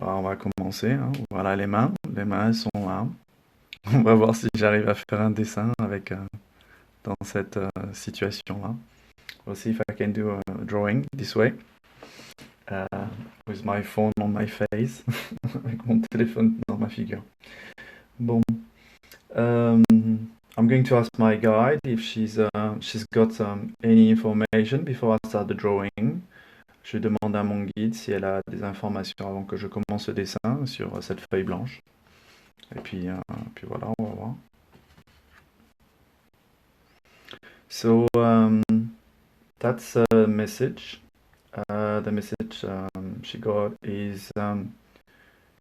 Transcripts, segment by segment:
on va commencer, hein. Voilà les mains. Les mains elles sont là. On va voir si j'arrive à faire un dessin avec dans cette situation-là. We'll see if I can do a drawing this way. Uh, with my phone on my face. Avec mon téléphone dans ma figure. Bon. Um, I'm going to ask my guide if she's got any information before I start the drawing. Je demande à mon guide si elle a des informations avant que je commence le dessin sur cette feuille blanche. Et puis voilà, on va voir. So that's a message. The message she got is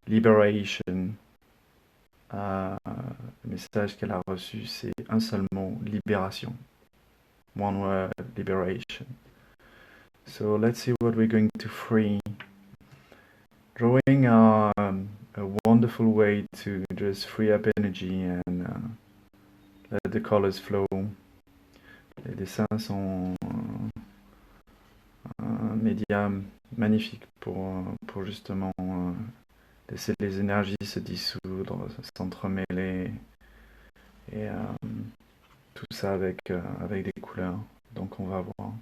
liberation. Le message qu'elle a reçu, c'est un seul mot, libération. One word, liberation. So let's see what we're going to free. Drawing are a wonderful way to just free up energy and let the colors flow. Les dessins sont un média magnifique pour justement laisser les énergies se dissoudre, s'entremêler et tout ça avec des couleurs. Donc on va voir.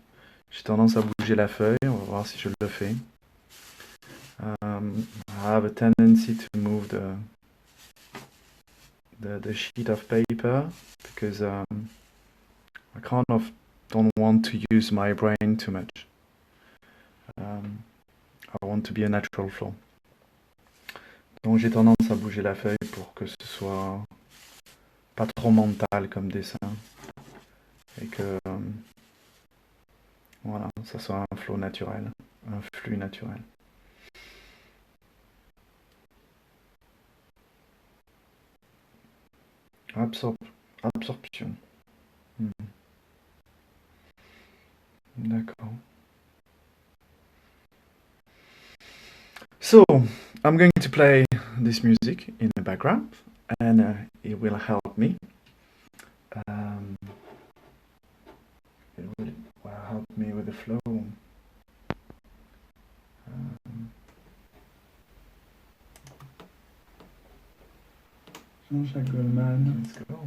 J'ai tendance à bouger la feuille, on va voir si je le fais. I have a tendency to move the sheet of paper because I kind of don't want to use my brain too much. I want to be a natural flow. Donc j'ai tendance à bouger la feuille pour que ce soit pas trop mental comme dessin et que voilà, ça soit un flow naturel, un flux naturel. Absorption. D'accord. So, I'm going to play this music in the background and it will help me. It will help me with the flow. Jean-Jacques Goldman, Let's go.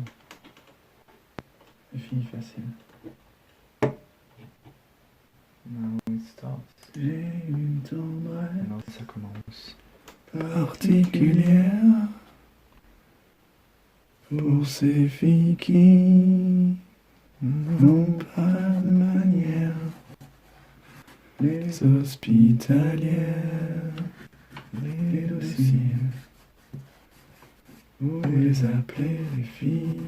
Les filles faciles. Now it starts. J'ai une tendresse Maintenant ça commence. particulière pour ces filles qui n'ont pas de manière, les hospitalières, les dociles, vous les appelez les filles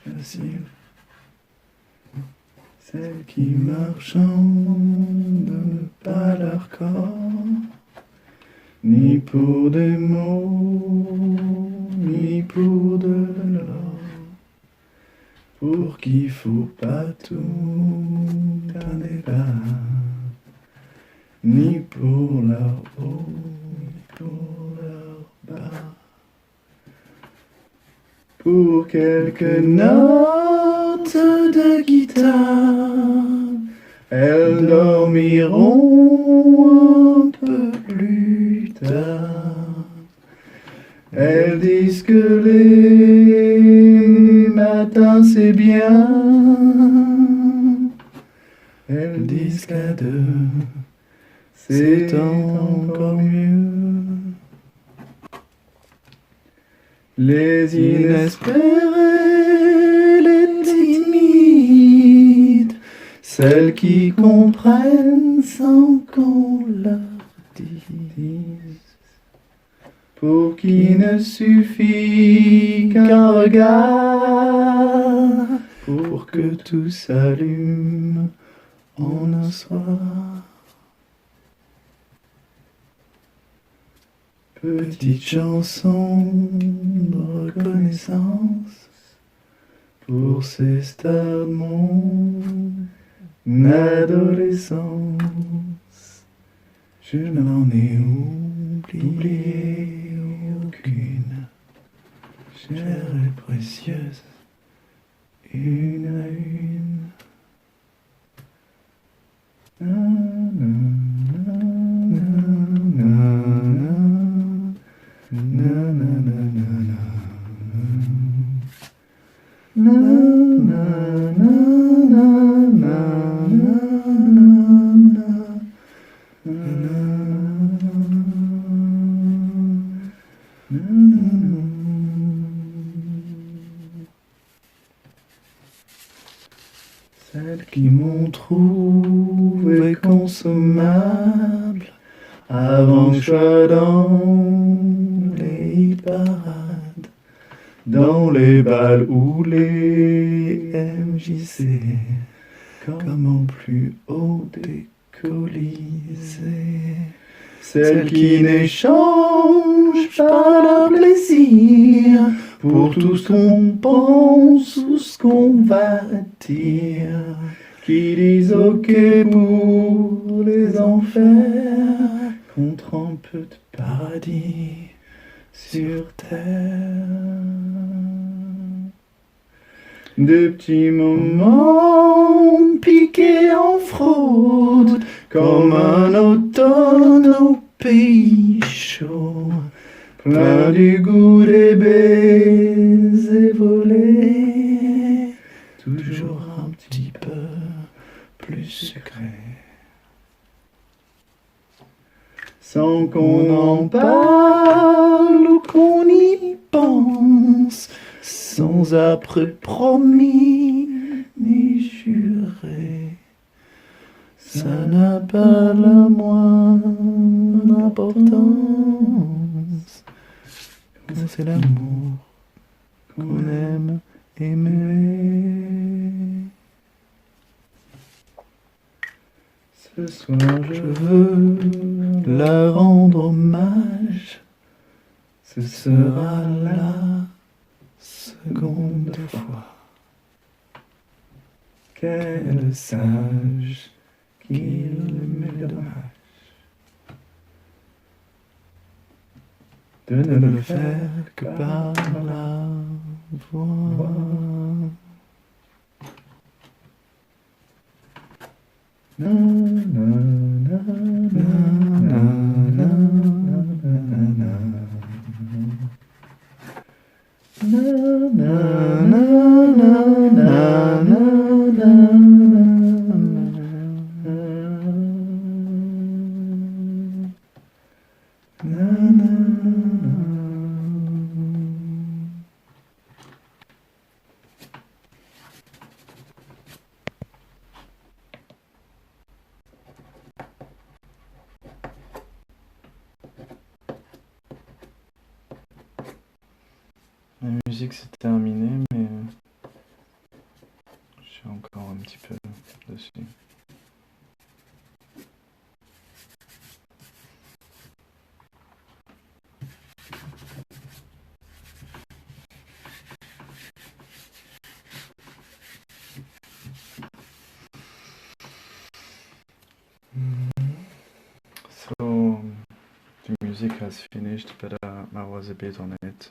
faciles, celles qui marchandent pas leur corps, ni pour des mots, ni pour de l'or, pour qu'il faut pas tout un débat, ni pour leur haut, ni pour leur bas, pour quelques notes de guitare, elles dormiront un peu plus tard. Elles disent que les matins c'est bien. Elles disent qu'à deux c'est encore mieux. Les inespérés, les timides, celles qui comprennent sans qu'on leur dise, pour qui ne suffit qu'un regard, pour que tout s'allume en un soir. Petite chanson de reconnaissance pour ces stars de mon adolescence. Je n'en ai oublié aucune, chère et précieuse, une à une. Na, na, na, na, na, na. trouvé consommable avant que je sois dans les parades, dans les balles ou les MJC, comme au plus haut des Colisées. Celles qui n'échangent pas leur plaisir pour tout ce qu'on pense ou ce qu'on va dire, qui disent ok pour les enfers contre un peu de paradis sur terre. Des petits moments piqués en fraude, comme un automne au pays chaud, plein du goût des baisers volés, toujours un petit peu plus sucré. Sans qu'on en parle ou qu'on y pense, sans après promis ni juré, ça n'a pas la moindre importance. Quand c'est l'amour qu'on aime aimer. Ce soir je veux la rendre hommage. Ce sera la seconde fois qu'elle sache qu'il m'est dommage de ne le faire que par la voix. Na, na, na, na, na, na, na, na. Na, na, na, na, na, na, na, na, na. La musique c'est terminé, mais je suis encore un petit peu dessus. So, the music has finished, but I was a bit on it.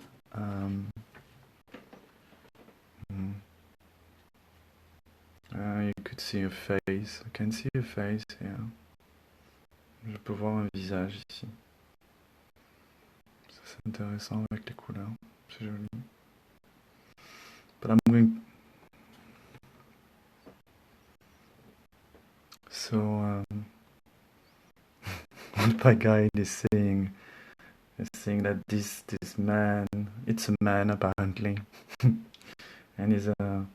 You could see a face. I can see a face here. Je peux voir un visage ici. Ça, c'est intéressant avec les couleurs. C'est joli. But I'm going. So, what my guide is saying that this man, it's a man apparently, and he's a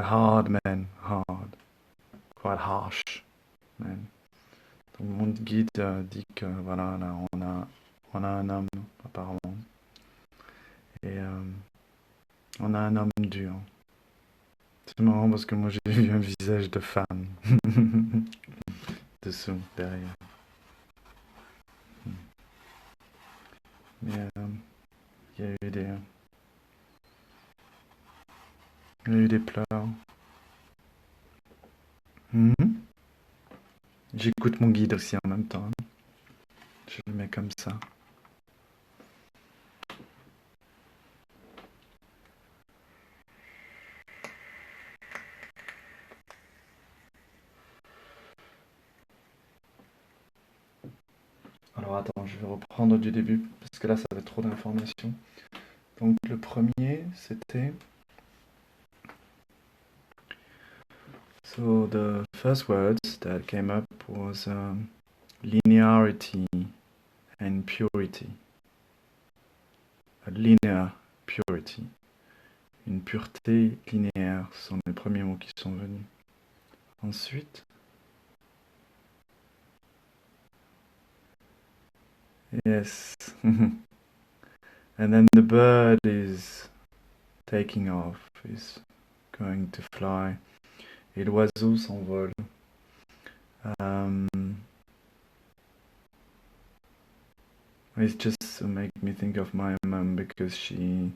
hard man, quite harsh man. Donc mon guide dit que voilà, là on a un homme apparemment, et on a un homme dur. C'est marrant parce que moi j'ai vu un visage de femme dessous, derrière. Mais il y a eu des pleurs. J'écoute mon guide aussi en même temps. Je le mets comme ça. Alors attends, je vais reprendre du début parce que là ça va être trop d'informations. Donc le premier c'était... So the first words that came up was linearity and purity. A linear purity. Une pureté linéaire sont les premiers mots qui sont venus. Ensuite, Yes. And then the bird is taking off, is going to fly. Et l'oiseau s'envole. Um, it's just to make me think of my mum because she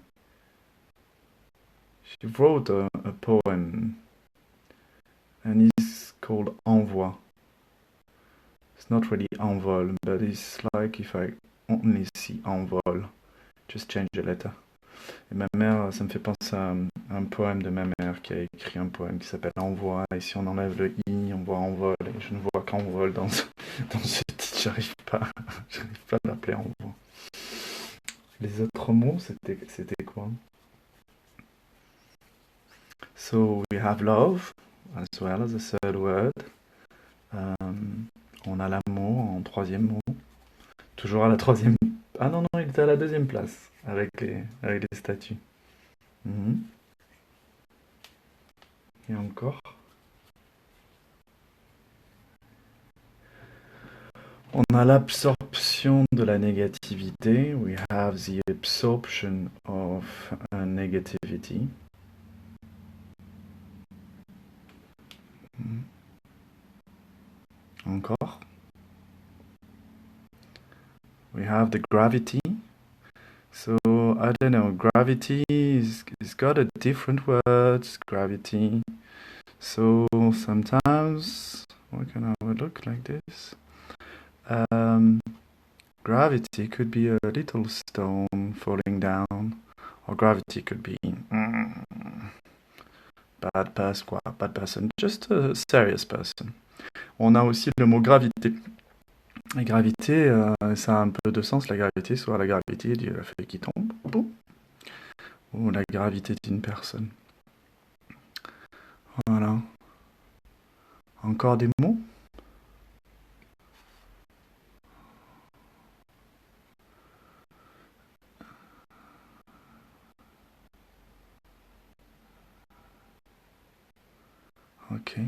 wrote a poem and it's called Envoi. It's not really envol, but it's like if I only see envol, just change the letter. Et ma mère, ça me fait penser à un poème de ma mère qui a écrit un poème qui s'appelle Envoi. Et si on enlève le i, on voit envol. Et je ne vois qu'envol dans ce titre. J'arrive pas à l'appeler Envoi. Les autres mots, c'était quoi? So we have love as well as a third word. On a l'amour en troisième mot. Toujours à la troisième. Ah non, il était à la deuxième place avec les statues. Et encore. On a l'absorption de la négativité. We have the absorption of negativity. Encore. We have the gravity. So, I don't know, gravity is got a different words, gravity. So, sometimes, we can have a look like this. Gravity could be a little stone falling down, or gravity could be bad person, just a serious person. On a aussi le mot gravité. La gravité, ça a un peu de sens, la gravité, soit la gravité de la feuille qui tombe, ou la gravité d'une personne. Voilà. Encore des mots? Ok.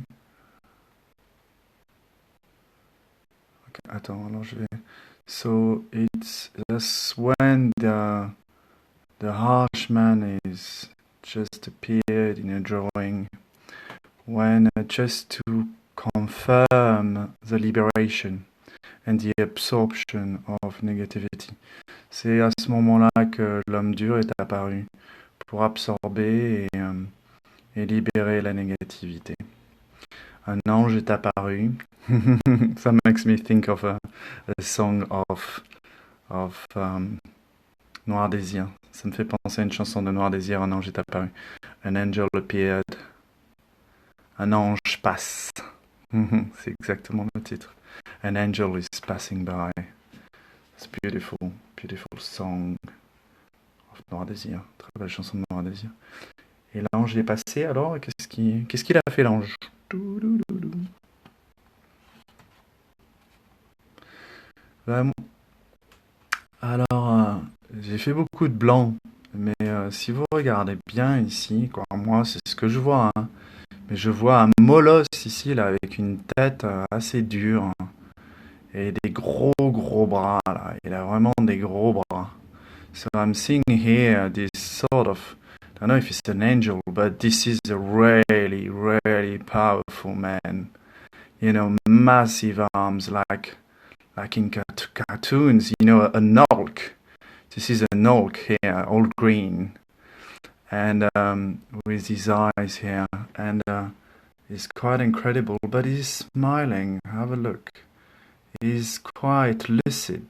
Attends, alors je vais... So, it's just when the harsh man is just appeared in a drawing, when just to confirm the liberation and the absorption of negativity. C'est à ce moment-là que l'homme dur est apparu pour absorber et libérer la négativité. Un ange est apparu. That makes me think of a song of Noir Désir. Ça me fait penser à une chanson de Noir Désir, un ange est apparu. An angel appeared. Un ange passe. C'est exactement le titre. An angel is passing by. It's beautiful, beautiful song of Noir Désir. Très belle chanson de Noir Désir. Et l'ange est passé alors, qu'est-ce qu'il a fait l'ange? Alors, j'ai fait beaucoup de blanc, mais si vous regardez bien ici, quoi, moi c'est ce que je vois, hein, mais je vois un molosse ici, là, avec une tête assez dure, hein, et des gros bras, là, il a vraiment des gros bras. So I'm seeing here this sort of, I don't know if it's an angel, but this is a really powerful man. You know, massive arms, like in cartoons, you know, a Nulk. This is a Nulk here, all green, and with his eyes here, and he's quite incredible, but he's smiling. Have a look. He's quite lucid,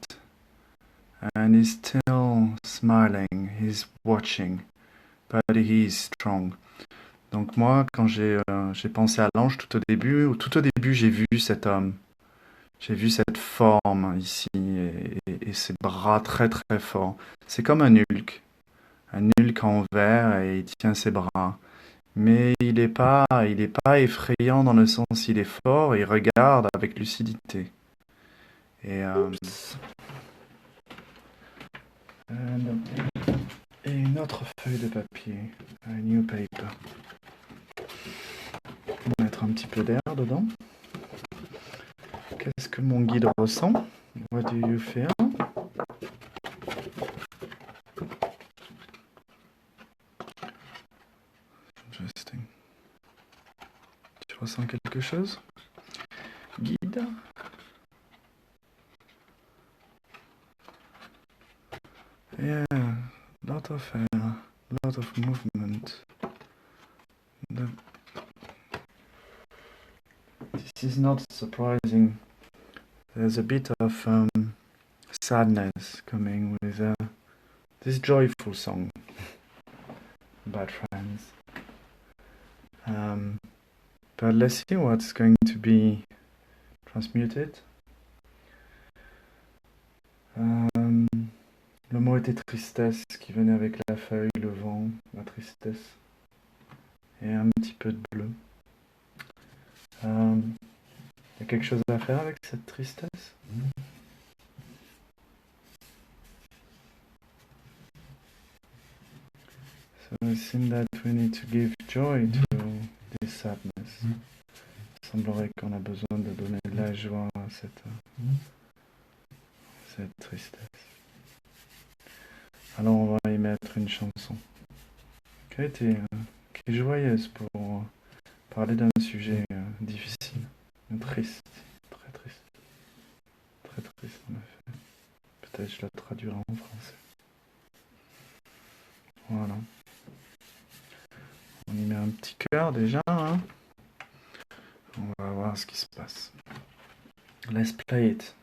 and he's still smiling. He's watching, but he's strong. Donc moi, quand j'ai pensé à l'ange tout au début j'ai vu cet homme. J'ai vu cette forme ici et ses bras très forts. C'est comme un Hulk en verre et il tient ses bras. Mais il est pas effrayant dans le sens il est fort et il regarde avec lucidité. Et une autre feuille de papier, a new paper. On va mettre un petit peu d'air dedans. Qu'est-ce que mon guide ressent? What do you feel? ressens quelque chose? Guide? Yeah, lot of movement. This is not surprising. There's a bit of sadness coming with this joyful song about friends. But let's see what's going to be transmuted. Le mot était tristesse, qui venait avec la feuille, le vent, la tristesse, et un petit peu de bleu. Y a quelque chose à faire avec cette tristesse? So it seems that we need to give joy to this sadness. Il semblerait qu'on a besoin de donner de la joie à cette tristesse. Alors on va y mettre une chanson qui est joyeuse pour parler d'un sujet difficile, triste, très triste en effet. Peut-être je la traduirai en français. Voilà. On y met un petit cœur déjà, hein. On va voir ce qui se passe. Let's play it.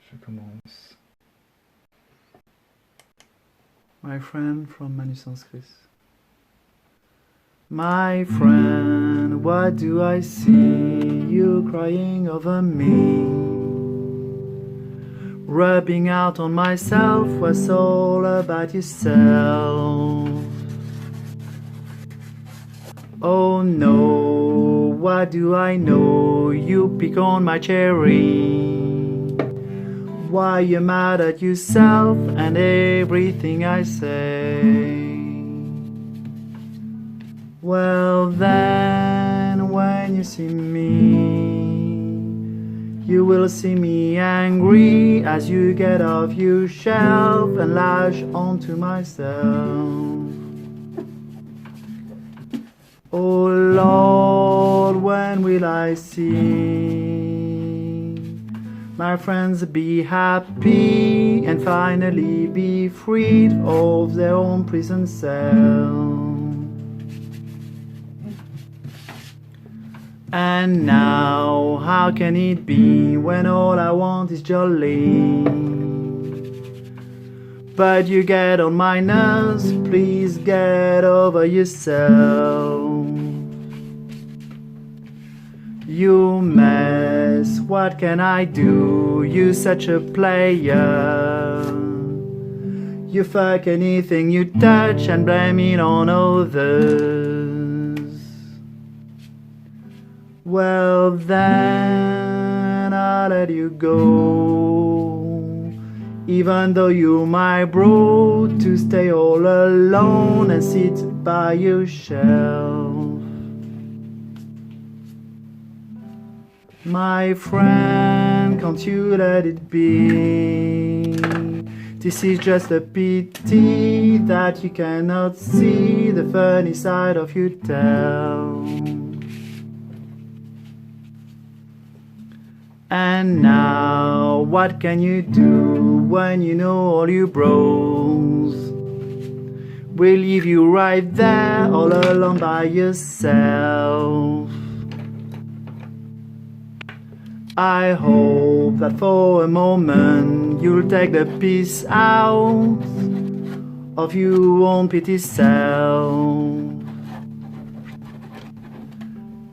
Je commence. My friend from Manu Sanskrit. My friend, what do I see? You crying over me. Rubbing out on myself what's all about yourself. Oh no, what do I know? You pick on my cherry. Why you mad at yourself and everything I say? Well then, when you see me, you will see me angry as you get off your shelf and lash onto myself. Oh Lord, when will I see my friends be happy and finally be freed of their own prison cell? And now, how can it be when all I want is jolly? But you get on my nerves, please get over yourself. You mess, what can I do? You such a player. You fuck anything you touch and blame it on others. Well then, I'll let you go, even though you're my bro, to stay all alone and sit by yourself. My friend, can't you let it be? This is just a pity that you cannot see the funny side of your tale. And now, what can you do when you know all your bros will leave you right there all alone by yourself? I hope that for a moment you'll take the piece out of your own pity self,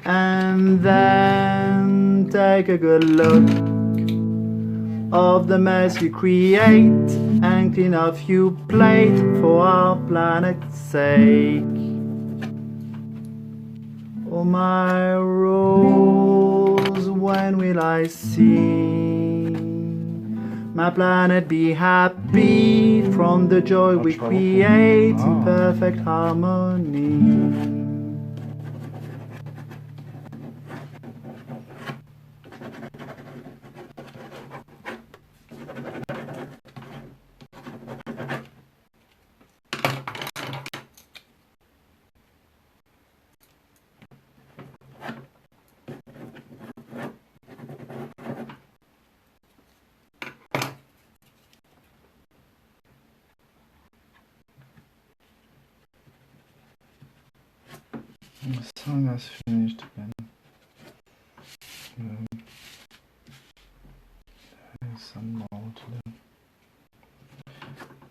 and then take a good look of the mess you create and clean off your plate for our planet's sake. Oh my rose, when will I see my planet be happy from the joy we create in perfect harmony? The song has finished again. There's some more to do.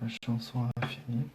La chanson a fini.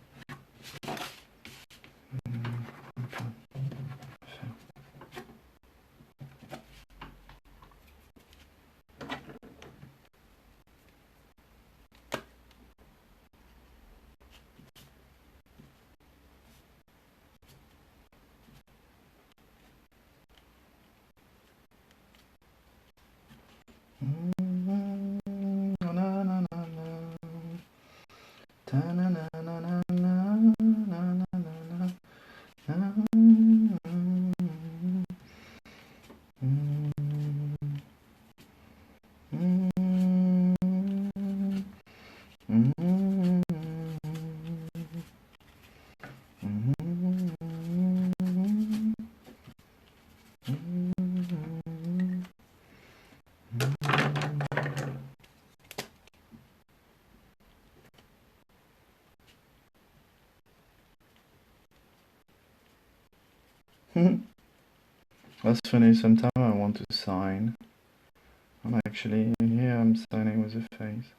Let's finish. Sometime I want to sign. I'm actually here. I'm signing with a face.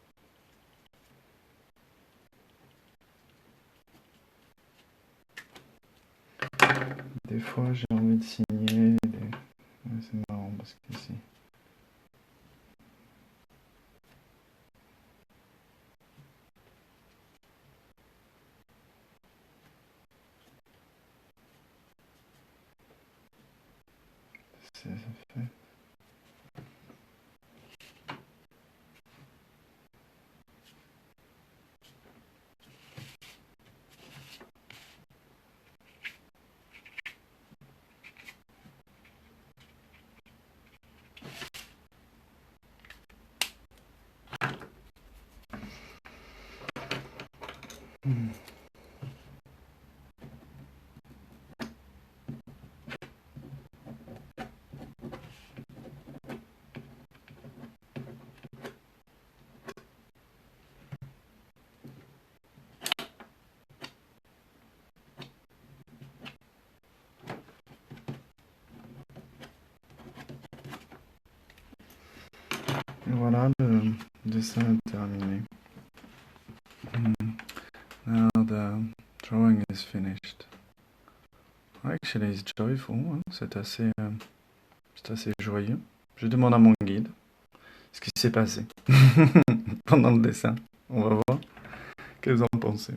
Des fois, j'ai envie de signer. Ouais, c'est marrant parce qu'ici. Ça fait. Et voilà, le dessin est terminé. Now the drawing is finished. Actually, it's joyful. Hein? C'est assez joyeux. Je demande à mon guide ce qui s'est passé pendant le dessin. On va voir. Qu'est-ce que vous en pensez?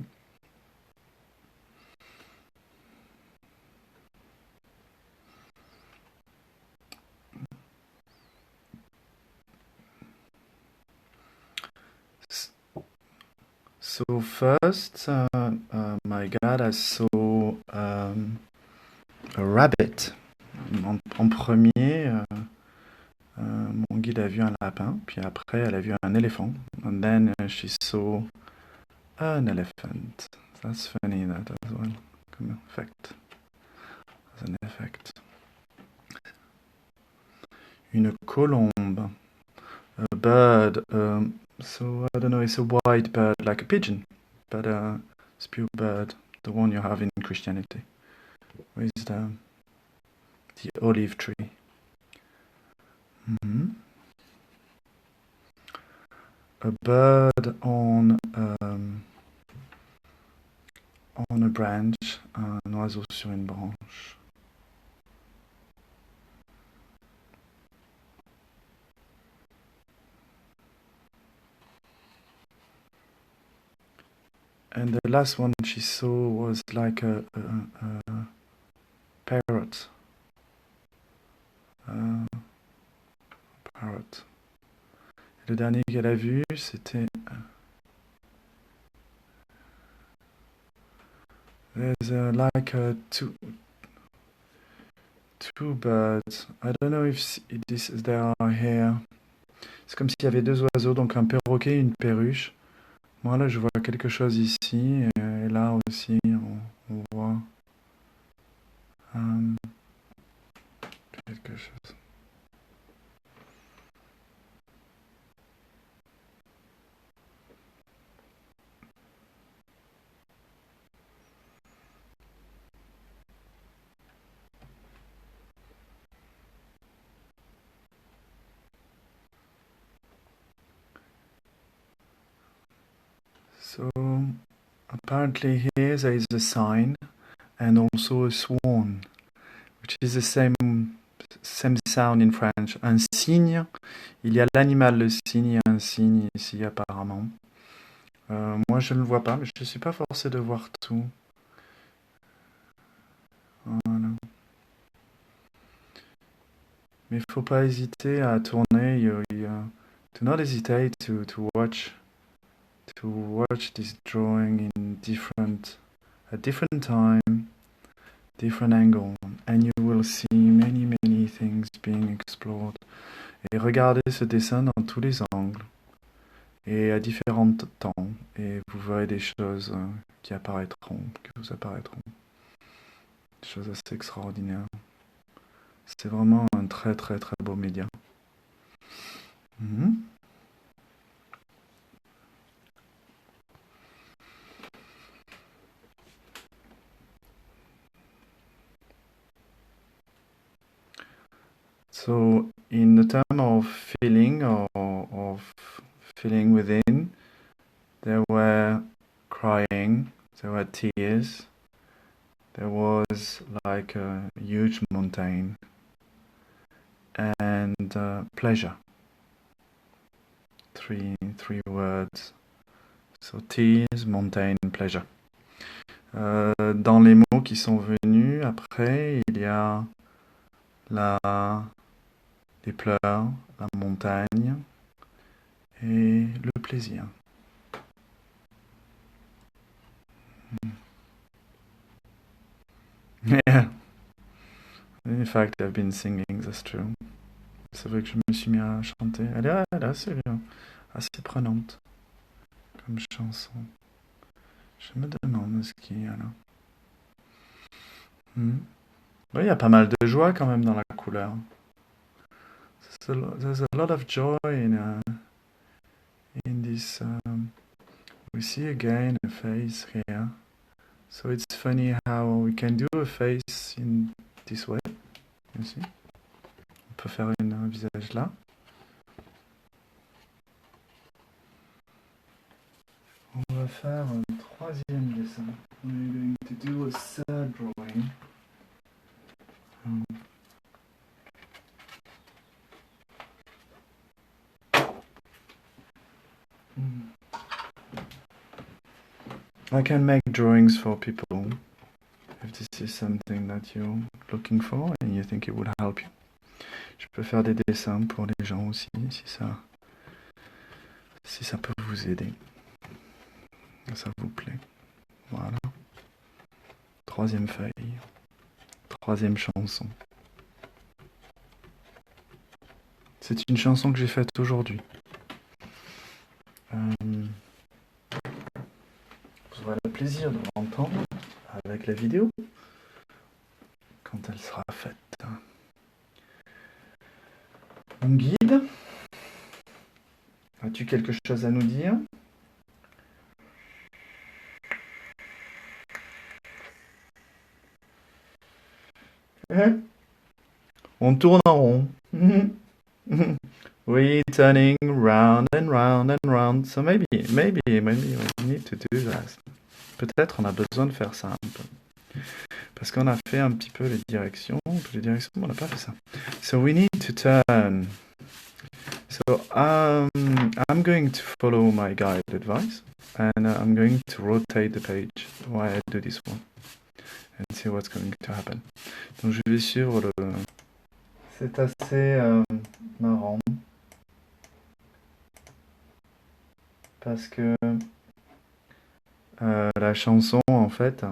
So first, my God, I saw a rabbit. En premier, mon guide a vu un lapin, puis après, elle a vu un éléphant. And then she saw an elephant. That's funny, that as well. Comme effect. As an effect. Une colombe. A bird. So, I don't know, it's a white bird, like a pigeon. But it's a pure bird, the one you have in Christianity. With the olive tree. A bird on a branch, un oiseau sur une branche. And the last one she saw was like a parrot. Parrot. Et le dernier qu'elle a vu, c'était... There's like two birds. I don't know if they are here. C'est comme s'il y avait deux oiseaux, donc un perroquet et une perruche. Moi là je vois quelque chose ici, et là aussi on voit quelque chose. So apparently here there is a sign and also a swan, which is the same sound in French. Un cygne, il y a l'animal, le cygne, et un cygne ici apparemment. Moi je ne le vois pas, mais je ne suis pas forcé de voir tout. Voilà. Mais il ne faut pas hésiter à tourner. Do not hesitate to watch this drawing in at different time, different angle, and you will see many things being explored. Et regardez ce dessin dans tous les angles et à différents temps, et vous verrez des choses qui vous apparaîtront. Des choses assez extraordinaires. C'est vraiment un très très très beau média. So, in the term of feeling or of feeling within, there were crying, there were tears, there was like a huge mountain, and pleasure. Three words. So tears, mountain, pleasure. Dans les mots qui sont venus après, il y a les pleurs, la montagne et le plaisir. Yeah. In fact, I've been singing, that's true. C'est vrai que je me suis mis à chanter. Elle est assez prenante comme chanson. Je me demande ce qu'il y a là. Oui, il y a pas mal de joie quand même dans la couleur. There's a lot of joy in this. We see again a face here. So it's funny how we can do a face in this way. You see? On peut faire un visage là. On va faire un troisième dessin. We're going to do a third drawing. I can make drawings for people if this is something that you're looking for and you think it would help you. Je peux faire des dessins pour les gens aussi si ça peut vous aider. Ça vous plaît. Voilà. Troisième feuille. Troisième chanson. C'est une chanson que j'ai faite aujourd'hui. Vous aurez le plaisir de l'entendre avec la vidéo quand elle sera faite. Mon guide, as-tu quelque chose à nous dire? On tourne en rond. We're turning round and round and round. So maybe we need to do that. Peut-être on a besoin de faire ça un peu. Parce qu'on a fait un petit peu les directions, mais on n'a pas fait ça. So we need to turn. So I'm going to follow my guide advice and I'm going to rotate the page while I do this one and see what's going to happen. Donc je vais suivre le... C'est assez marrant parce que la chanson en fait,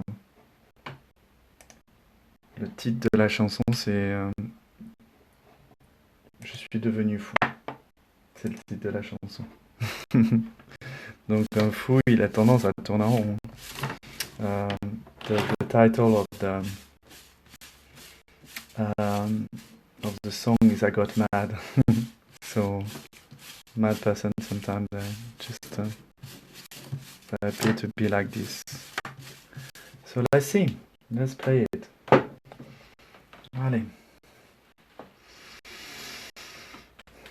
le titre de la chanson c'est Je suis devenu fou. C'est le titre de la chanson. Donc un fou, il a tendance à tourner en rond. The title of the song is I Got Mad. So mad person sometimes just appear to be like this. So let's see. Let's play it. Allez.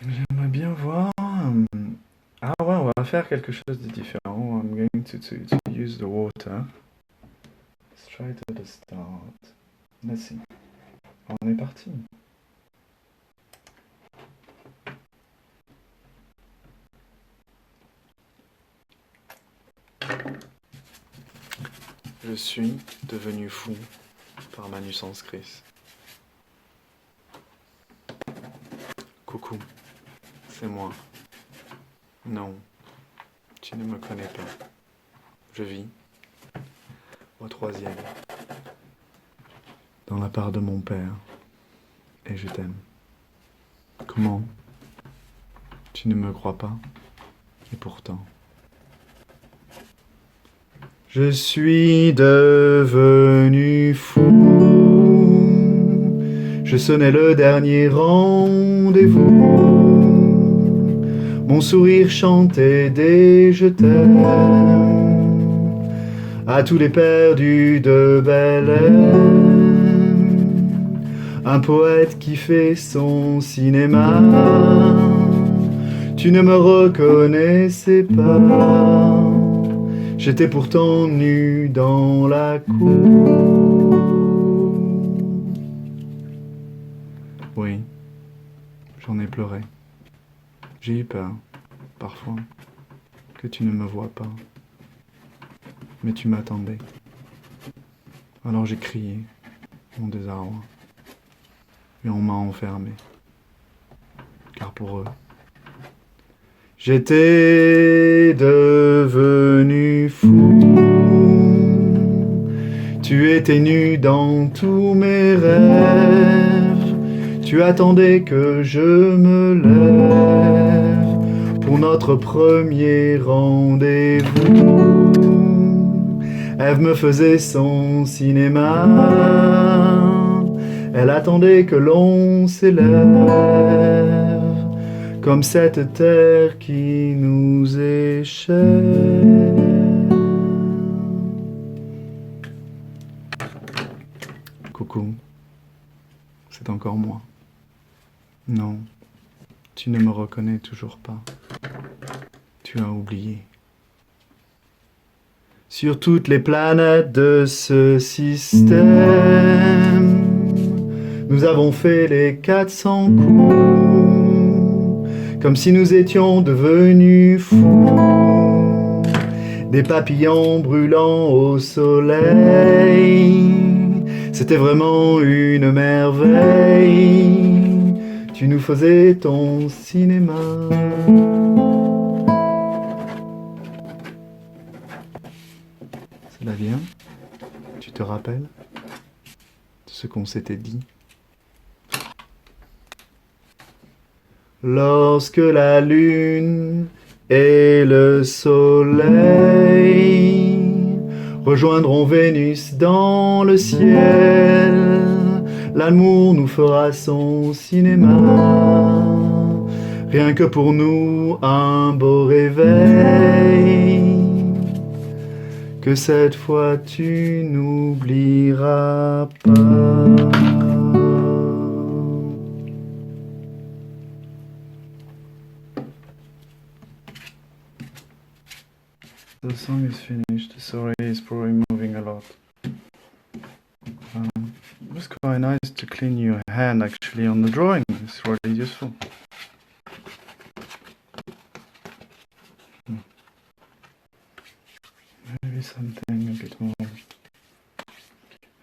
J'aimerais bien voir... Ah ouais, on va va faire quelque chose de différent. I'm going to use the water. Straight at the start. Let's see. On est parti. Je suis devenu fou par ma nuisance Chris. Coucou, c'est moi. Non, tu ne me connais pas. Je vis au 3e, dans la part de mon père, et je t'aime. Comment? Tu ne me crois pas? Et pourtant... Je suis devenu fou. Je sonnais le dernier rendez-vous. Mon sourire chantait des je t'aime à tous les perdus de Bel-Air. Un poète qui fait son cinéma. Tu ne me reconnaissais pas. J'étais pourtant nu dans la cour. Oui, j'en ai pleuré. J'ai eu peur, parfois, que tu ne me vois pas. Mais tu m'attendais. Alors j'ai crié, mon désarroi. Et on m'a enfermé. Car pour eux, j'étais devenu fou. Tu étais nu dans tous mes rêves. Tu attendais que je me lève pour notre premier rendez-vous. Ève me faisait son cinéma. Elle attendait que l'on s'élève comme cette terre qui nous échappe. Coucou, c'est encore moi. Non, tu ne me reconnais toujours pas. Tu as oublié. Sur toutes les planètes de ce système, nous avons fait les 400 coups, comme si nous étions devenus fous, des papillons brûlant au soleil. C'était vraiment une merveille. Tu nous faisais ton cinéma. Cela vient? Tu te rappelles de ce qu'on s'était dit? Lorsque la lune et le soleil rejoindront Vénus dans le ciel, l'amour nous fera son cinéma. Rien que pour nous un beau réveil. Que cette fois tu n'oublieras pas. The song is finished. Sorry, it's probably moving a lot. It was quite nice to clean your hand actually on the drawing. It's really useful. Maybe something a bit more.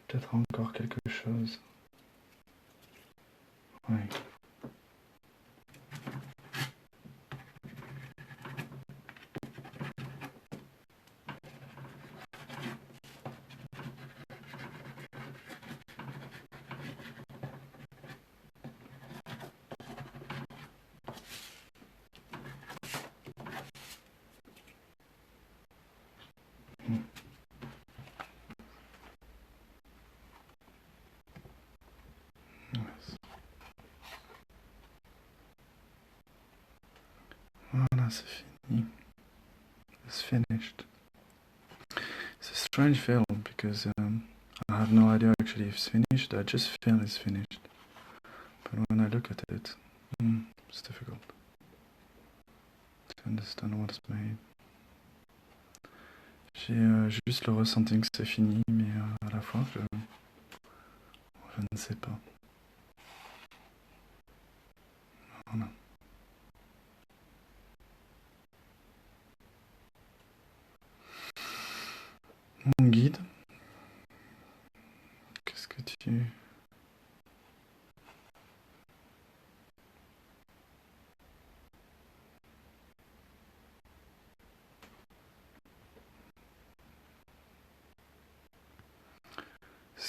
Peut-être encore quelque chose. Oui. Voilà, c'est fini. It's finished. It's a strange film because I have no idea actually if it's finished. I just feel it's finished. But when I look at it, it's difficult. understand what's made. J'ai juste le ressenti que c'est fini, mais à la fois, je ne sais pas. Voilà. Mon guide, qu'est-ce que tu...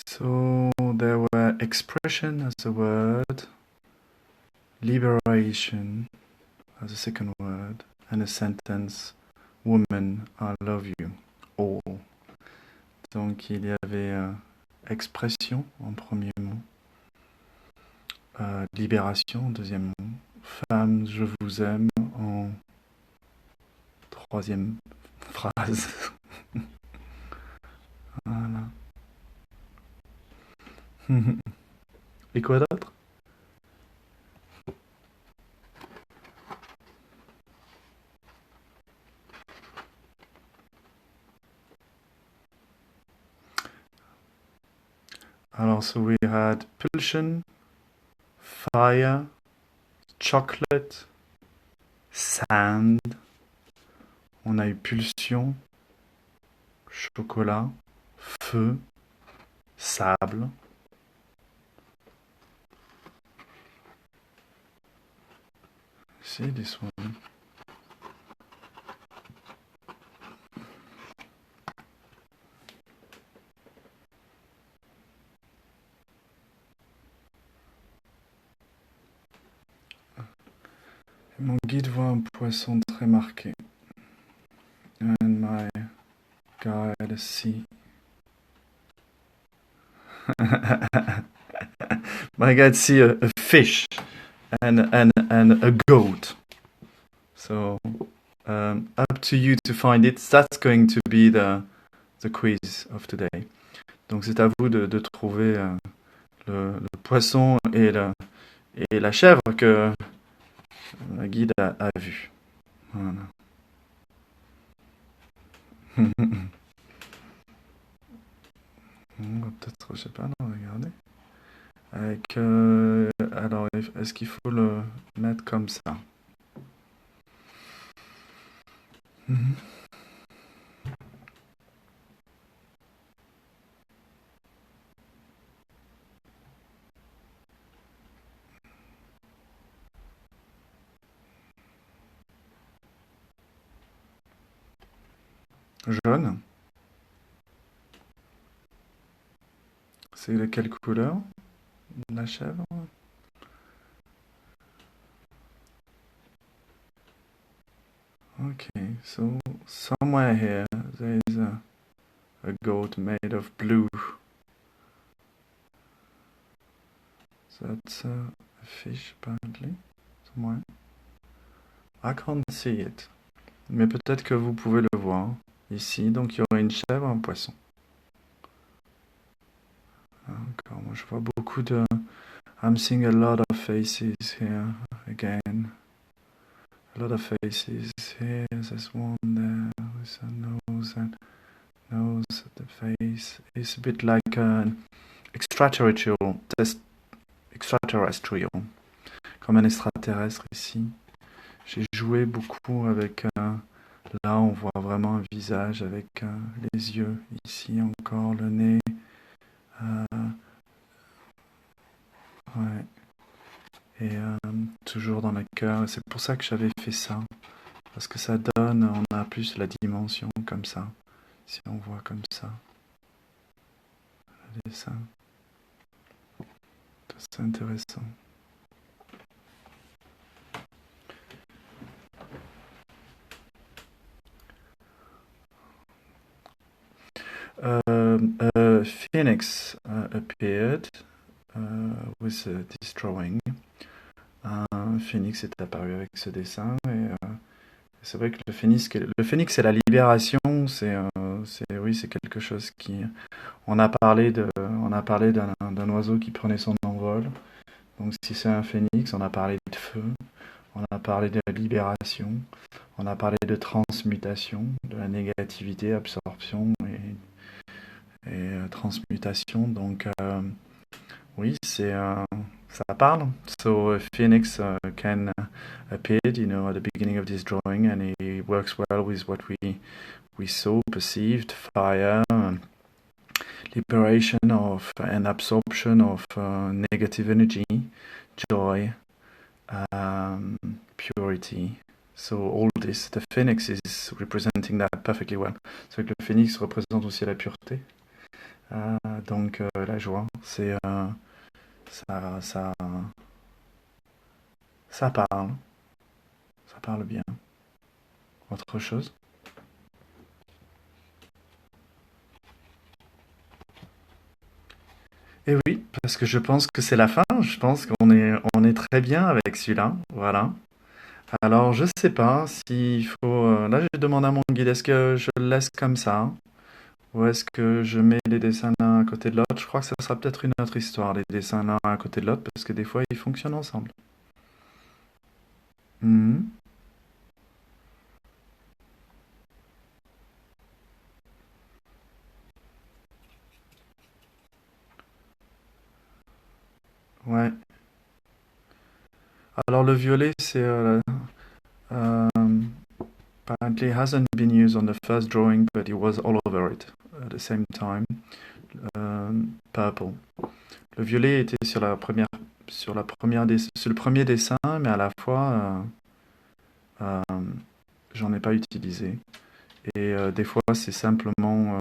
So there were expression as a word, liberation as a second word, and a sentence, woman, I love you, all. Donc il y avait expression en premier mot, libération en deuxième mot, femme, je vous aime en troisième phrase. Voilà. Et quoi d'autre? Alors, so we had pulsion, fire, chocolate, sand. On a eu pulsion, chocolat, feu, sable. See this one. Mon guide voit un poisson très marqué. And my guide see. My guide see a fish and a goat. So up to you to find it. That's going to be the quiz of today. Donc c'est à vous de trouver le poisson et la chèvre que la guide a vu. Voilà. On va peut-être, je sais pas, non, regardez. Avec, alors, est-ce qu'il faut le mettre comme ça? Jaune. C'est de quelle couleur? La chèvre? Okay, so somewhere here there is a goat made of blue. So that's a fish apparently, somewhere. I can't see it. Mais peut-être que vous pouvez le voir ici. Donc il y aura une chèvre, un poisson. Encore, moi je vois beaucoup de... I'm seeing a lot of faces here again. A lot of faces here. There's one there with a nose and nose at the face. It's a bit like an extraterrestrial, comme un extraterrestre ici. J'ai joué beaucoup avec... là, on voit vraiment un visage avec les yeux. Ici encore, le nez. Ouais. Et toujours dans le cœur. C'est pour ça que j'avais fait ça. Parce que ça donne, on a plus la dimension comme ça. Si on voit comme ça. Le dessin. C'est intéressant. A phoenix appeared with this drawing. Un phénix est apparu avec ce dessin et c'est vrai que le phénix c'est la libération, oui, c'est quelque chose qui on a parlé d'un oiseau qui prenait son envol. Donc si c'est un phénix, on a parlé de feu, on a parlé de libération, On a parlé de transmutation, de la négativité, absorption et transmutation. Donc oui, ça parle. So a phoenix can appear, at the beginning of this drawing, and it works well with what we saw, perceived, fire, liberation of and absorption of negative energy, joy, purity. So all this, the phoenix is representing that perfectly well. C'est vrai que le phénix représente aussi la pureté. Donc la joie, c'est ça, ça parle, ça parle bien. Autre chose? Et oui, parce que je pense que c'est la fin. Je pense qu'on est très bien avec celui-là. Voilà. Alors, je sais pas s'il faut. Là, je demande à mon guide, est-ce que je le laisse comme ça? Ou est-ce que je mets les dessins l'un à côté de l'autre? Je crois que ça sera peut-être une autre histoire, les dessins l'un à côté de l'autre, parce que des fois, ils fonctionnent ensemble. Mhm. Ouais. Alors, le violet, c'est. Apparently hasn't been used on the first drawing, but it was all over it at the same time. Purple. Le violet était sur le premier dessin, mais à la fois, j'en ai pas utilisé. Et des fois, c'est simplement